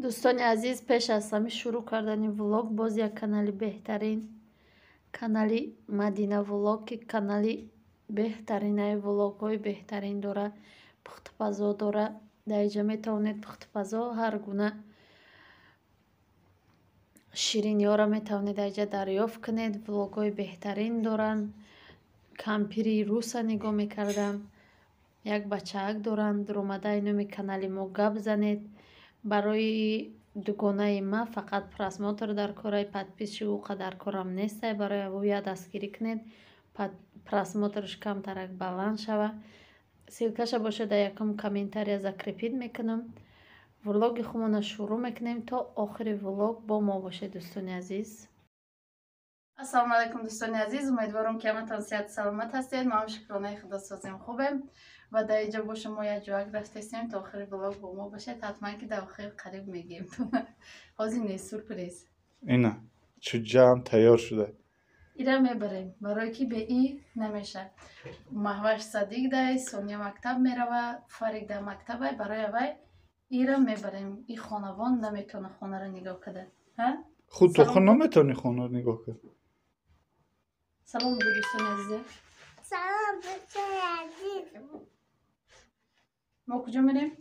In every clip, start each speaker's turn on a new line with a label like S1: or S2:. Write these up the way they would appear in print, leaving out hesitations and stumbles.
S1: دوستان عزیز، پیش از همه شروع کردن ولوگ باز یک کانال بهترین کانالی مدینه ولوگ که کانالی بهترین ولوگ های بهترین داره، پختپزا داره. در اینجا میتونید پختپزا هر گونه شیرینی ها را میتونید اینجا دریافت کنید. ولوگ های بهترین دارن. کمپیری روس نگاه میکردم، یک بچه‌ک دارن. در اومده اینو کانالی ما گپ زنید. برای دوگانه ما فقط پرسماتر در کارای پادپیس او قدر کارم نیسته. برای او دستگیری کنید پرسماترش کم ترک بلند شوه. سیلکش باشه در یکم کامنتاری ذکر میکنم. ولوگ خودمون شروع میکنیم تا آخر ولوگ با ما باشه دوستان عزیز. السلام علیکم دوستان عزیز، امیدوارم که همتون صحت سلامت هستید. ما هم شکرانه خدا سازیم خوبیم و در اینجا با شما یک جوک رفتیم تا آخر ولوگ با ما باشید. حتما که در آخر قریب میگیم. هازینه سورپرایز
S2: اینا چو جمع تیار شده
S1: ایرا میبریم برای که به این نمیشه. محوش صدیق ده سونیا مکتب میروه، فرید ده مکتبه. برای وای ایرا میبریم. این خانوان نمیتونه خونه رو نگاه کنه.
S2: خود تو خود نمیتونی خونه رو نگاه کنی.
S1: سلام به دوستان عزیز.
S3: سلام دوستان عزیز.
S1: ما کجا میریم؟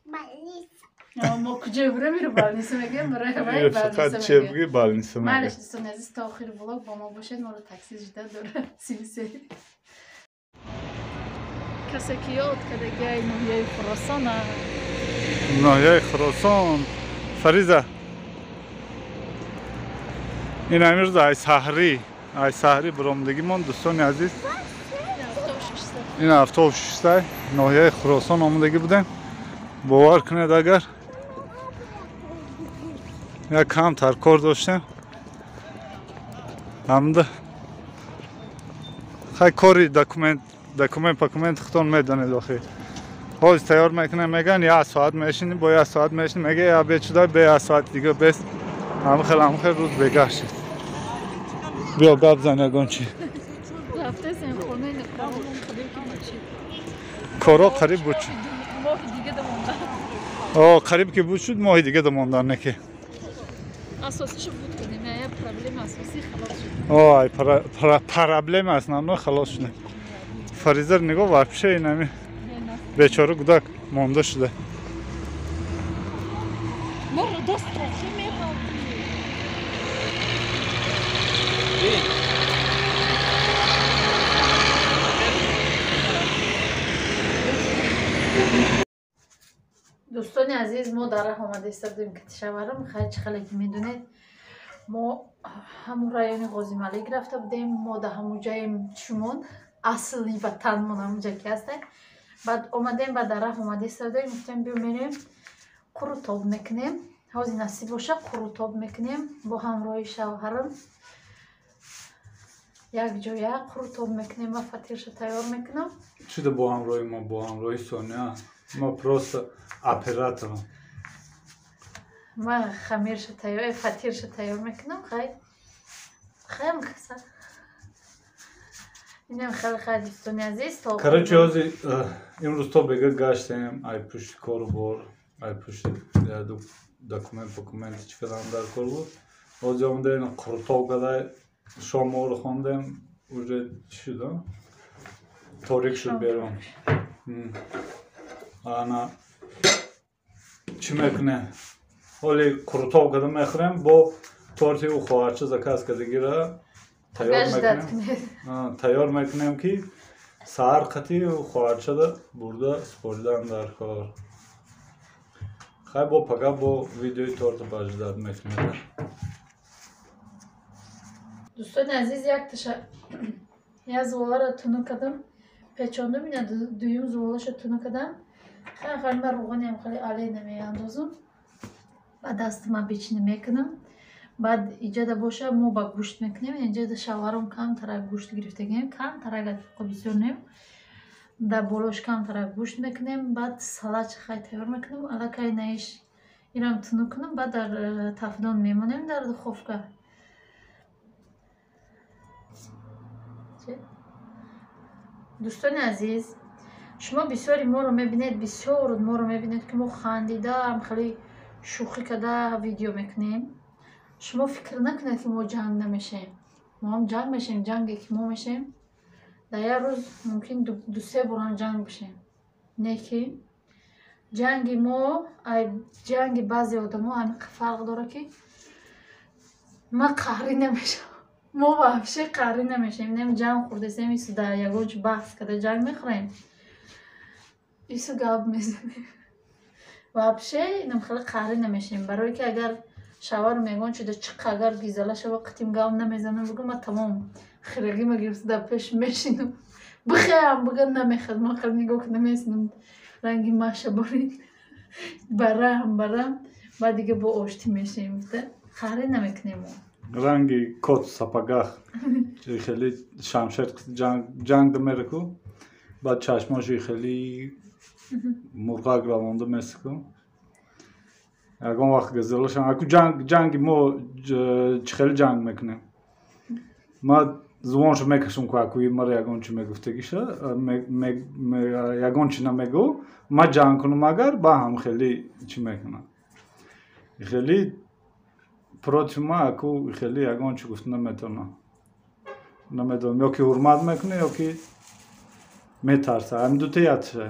S3: بالنیسا.
S1: ما کجا میریم؟ بالنیسا میگیم. برای وای
S2: فقط چه بگی بالنیسا میگیم.
S1: معلش دوستان عزیز تا آخر ولوگ با ما باشید. ما رو تاکسی جدا داره سیلیسی. کسی که یاد کرده گای ناحیه خراسان.
S2: ناحیه خراسان فریزه این امروز ای سحری برآمدگی من دوستان عزیز. این هفته و ششته ناحیه خراسان آمدگی بودیم. باور کنید اگر یک کم تر کار داشتیم همده خیلی کاری دکومنت ختان میدانید. آخه باز تیار میکنه میگن یک ساعت میشینی با یک ساعت میشینی میگه یا به چه به یک ساعت دیگه بس همه خیلی روز بگشت. بیا گپ زن یگان چی
S1: هفته سن خونه نکارمون قریب که بچی
S2: کارا قریب بود.
S1: ماه دیگه دمونده.
S2: قریب که بود شد ماه دیگه دمونده نکه
S1: اساسیش بود کنیم. یا پرابلم اساسی خلاص شد.
S2: پرابلم اصلا خلاص شده. فریزر نگاه ورپشه اینمی بیچاره گودک مانده شده.
S1: ما رو دست چی میخوام؟ دوستان عزیز، ما در راه آمده استادیم که تشاورم خیلی که میدونید ما همون رایون غازی ملک رفته بودیم. ما در همون جای شمون اصلی وطنمون همون جایی که هسته. بعد اومدیم و در راه آمده استادیم گفتیم بیا میریم قروتاب میکنیم. حاضی نصیب باشه قروتاب میکنیم با همراه شوهرم. یک جای قروتاب میکنیم و فطیرش تیار میکنم.
S2: چیده با همراه ما با همراه سونیا ما پروست اپراتور
S1: ما خمیرش تیار فطیرش تیار میکنم. خیلی خسته. اینم خیلی دوستان عزیز تا
S2: کرچی هازی امروز تا بگه گشتیم ای پشت کار بار ای پشت دکومنت چی فلان در کار بود. هازی آمده این قرطاو کده شام رو خوندیم اوجه چی شده؟ تاریک شد بیرون. آنا چی میکنه؟ حالی قرطاو کده میخوریم با تارتی و خواهرچه زکاس کده گیره تیار میکنیم که سهر قطعی و خواهرچه ده برده سپردن در کار. خیلی با پگه با ویدیوی تارت بجدد میکنیم.
S1: دوستان عزیز یک زواله را تونو کردم پیچاندم. این دویم زوالش را تونو کردم. خیلی من روغنی هم خیلی علی نمی اندازم. بعد دست من بیچینه میکنم. بعد اینجا باشه ما با گوشت میکنیم. اینجا شوهرم کم ترک گوشت گرفتگیم. کم ترک بسیار نیم. در بالاش کم ترک گوشت میکنیم. بعد سالاد خیلی تیار میکنیم. الکی نیش اینم تونو کنم. بعد در تفدان میمونیم در دخوفکه. دوستان عزیز، شما بسیاری ما رو میبینید که ما خندیده هم خیلی шӯхӣ карда видео мекунем. Шумо фикр накунед ки мо ҷанг намешем. Мо ҳам ҷанг мешем. Ҷанге ки мо мешем дар як рӯз мумкин ду-се бор ҳам ҷанг бишем. Не ки ҷанги мо ҷанги баъзе одамо ҳамин фарқ дорад ки ма қаҳрӣ намешам. Мо вообще қаҳрӣ намешем. Нем ҷанг хурдесем ису дар ягон чӣ баҳс карда ҷанг мехӯрем. Ису гап мезанем. Вообще инам хеле қаҳрӣ намешем. Барое ки агар шаварам ягон чида чӣ қадар гизала шава қитим гап намезанам бигӯ ма тамом хирагима гирифта дар пеш мешинам. Бихаям бигӯ намехад. Ман хеле нигоҳ карда месинам ранги маша борид. Барам баъд дига бо оштӣ мешем. Қаҳрӣ намекунем мо.
S2: ранги кот сапагах хеле шамшер ҷанг мераку баъд чашмоши хеле мурғак равонда месаку ягон вақт газалашам аку ҷанги мо чӣ хеле ҷанг мекунем. ма зубоншо мекашам ку аку мара ягон чӣ мегуфтагиша ягон чӣ намегӯ ма ҷанг кунам агар ба ҳам хеле чӣ мекунам. хеле против ма аку хеле ягон чӣ гуфта наметавонам. намедонам ё ки ҳурмат мекуна ё ки метарса. ҳамин дута ятша.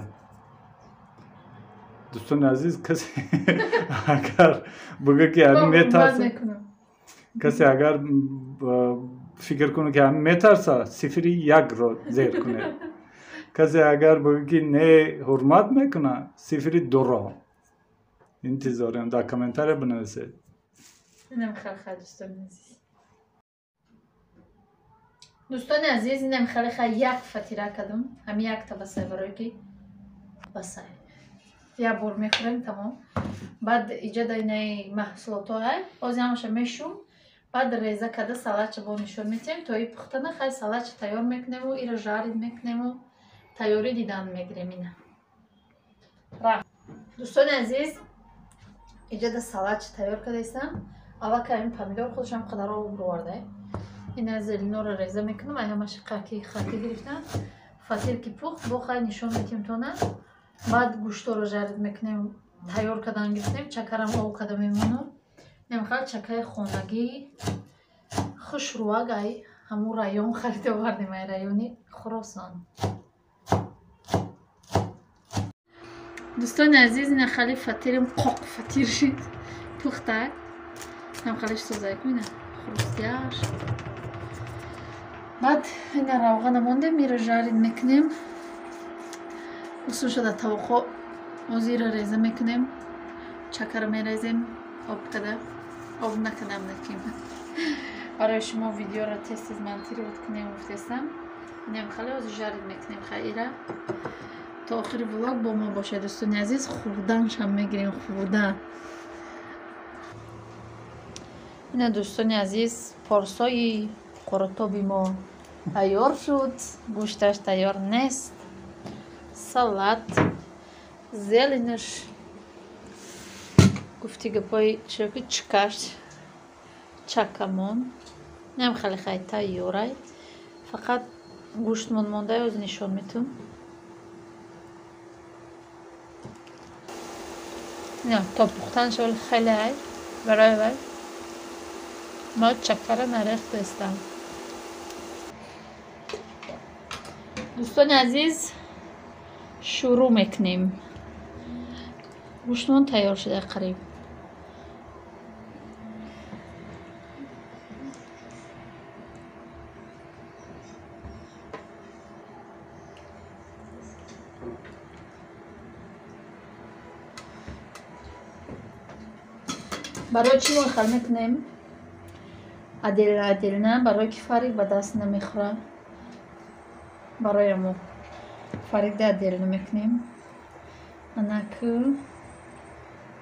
S2: дӯстони азиз касе агар бигӯ ки ҳамин метарса касе агар фикр куна ки ҳамин метарса 0.1-ро зер кунед. касе агар бигӯ ки не ҳурмат мекуна 0.2-ро интизорем. дар комментария бинависед.
S1: اینم خیلی دوستان عزیز اینم خیلی یک فتیره کردم. همین یک تا بسای برای که بسای یا بور میخوریم تمام. بعد ایجاد اینه محصولات های بازی همش میشوم. بعد ریزه کرده سالچ با نشون میتیم تا این پختنه خیلی سالچ تیار میکنیم و ایرا جارید میکنیم و تیاری دیدن میگیریم. اینه دوستان عزیز ایجاد سالچ تیار کرده ایستم. اول که این پامیدور خودش هم قدر رو برورده. این از زلینو رو ریزه میکنم. ای همش خاکی گرفتم. فاتیر که پخت با خیلی نشون میتیم تونه. بعد گوشت رو جارید میکنیم. تیار کردن گرفتیم. چکرم او کده میمونم. نمیخواد چکای خونگی خوش روگای همون رایون خریده وردیم. ای رایونی خراسان. دوستان عزیز این خیلی فاتیرم قاق فاتیر شد. پخته. هم خلیش سوزای کنه خروسیاش. بعد این روغن مونده میره جارید میکنیم. اصول شده طبقه زیر ریزه میکنیم. چکر میریزیم. آب کده آب نکنم نکیم. برای شما ویدیو را تست از منطقی بود کنیم مفتستم. اینم خیلی از جارید میکنیم خیره تا آخر ولاگ با ما باشه دوستان عزیز. خوردنش هم میگیریم خوردن. این دوستان عزیز پارسای قرطابی ما تیار شد. گوشتش تیار نیست. سالات زلینش گفتی گپای چرکی چکش چکمون نم خیلی تیاره. فقط گوشتمون مونده از نشون میتونم. نه تا پختن شد خیلی برای ما چکر نرخت استم. دوستان عزیز شروع میکنیم. گوشتمون تیار شده قریب. برای چی مخل میکنیم؟ عدل نه برای که فریق به دست نمیخوره. برای ما فریق ده عدل نمیکنیم. انا که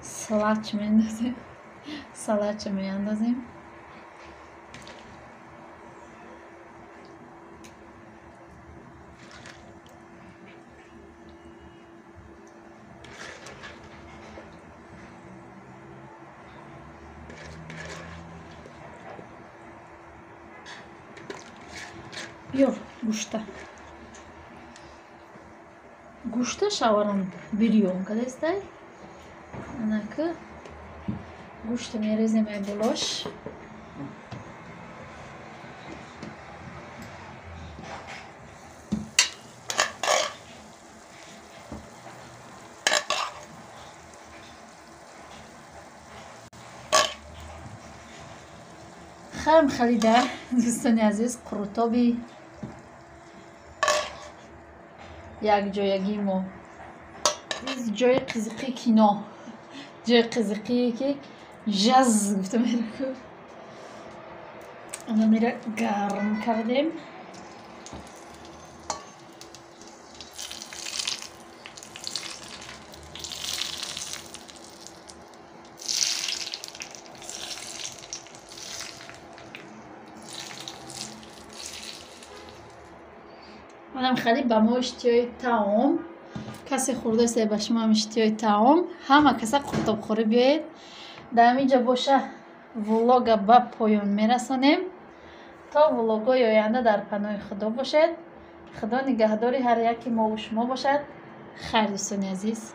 S1: سلاچ میاندازیم. بیار گوشته شوارم بیریون کده استای انا که گوشت میریزیم این بلوش. خرم خریده دوستان عزیز قروتابی یک جایگی ما جای قزقی کینا جای قزقی که جز گفتم میره اونو میره گرم کردیم. منم خیلی با ما اشتیای طعام کسی خورده سه با شما هم اشتیای طعام همه کسی قرطاب خوری بیاید در اینجا باشه. ولوگ با پایان میرسانیم تا ولوگای آینده در پناه خدا باشد. خدا نگهداری هر یکی ما و شما باشد. خیر دوستان عزیز.